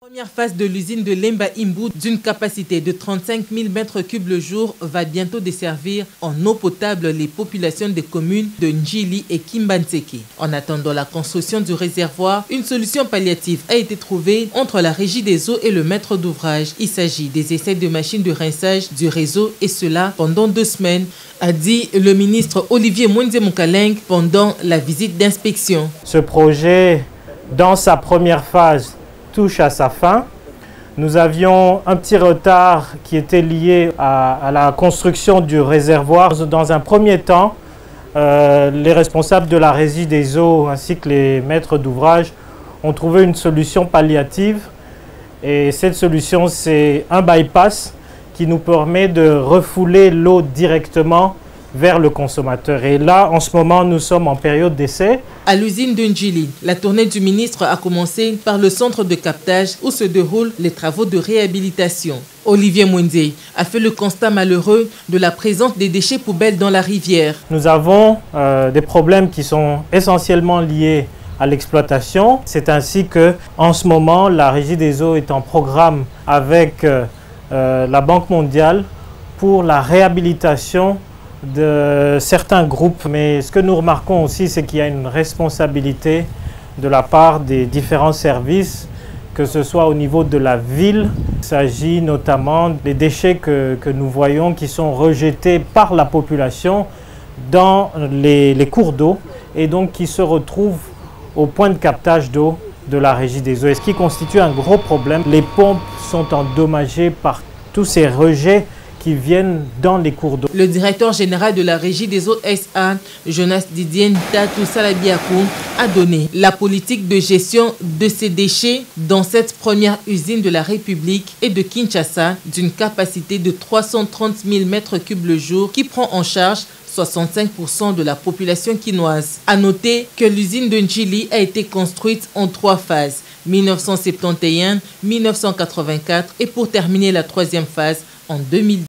La première phase de l'usine de Lemba Imbu, d'une capacité de 35 000 m3 le jour, va bientôt desservir en eau potable les populations des communes de Njili et Kimbanseke. En attendant la construction du réservoir, une solution palliative a été trouvée entre la régie des eaux et le maître d'ouvrage. Il s'agit des essais de machines de rinçage du réseau et cela pendant 2 semaines, a dit le ministre Olivier Mwende Mukaleng pendant la visite d'inspection. Ce projet, dans sa première phase, touche à sa fin. Nous avions un petit retard qui était lié à la construction du réservoir. Dans un premier temps, les responsables de la régie des eaux ainsi que les maîtres d'ouvrage ont trouvé une solution palliative. Et cette solution, c'est un bypass qui nous permet de refouler l'eau directement vers le consommateur. Et là, en ce moment, nous sommes en période d'essai. À l'usine de Njili, la tournée du ministre a commencé par le centre de captage où se déroulent les travaux de réhabilitation. Olivier Mwende a fait le constat malheureux de la présence des déchets poubelles dans la rivière. Nous avons des problèmes qui sont essentiellement liés à l'exploitation. C'est ainsi que, en ce moment, la Régie des eaux est en programme avec la Banque mondiale pour la réhabilitation de certains groupes. Mais ce que nous remarquons aussi, c'est qu'il y a une responsabilité de la part des différents services, que ce soit au niveau de la ville. Il s'agit notamment des déchets que nous voyons qui sont rejetés par la population dans les cours d'eau et donc qui se retrouvent au point de captage d'eau de la Régie des eaux. Et ce qui constitue un gros problème, les pompes sont endommagées par tous ces rejets qui viennent dans les cours d'eau. Le directeur général de la Régie des eaux SA, Jonas Didier Ntatou Salabiakou, a donné la politique de gestion de ces déchets dans cette première usine de la République et de Kinshasa d'une capacité de 330 000 m3 le jour qui prend en charge 65% de la population quinoise. A noter que l'usine de Njili a été construite en 3 phases, 1971, 1984 et pour terminer la 3e phase en 2010.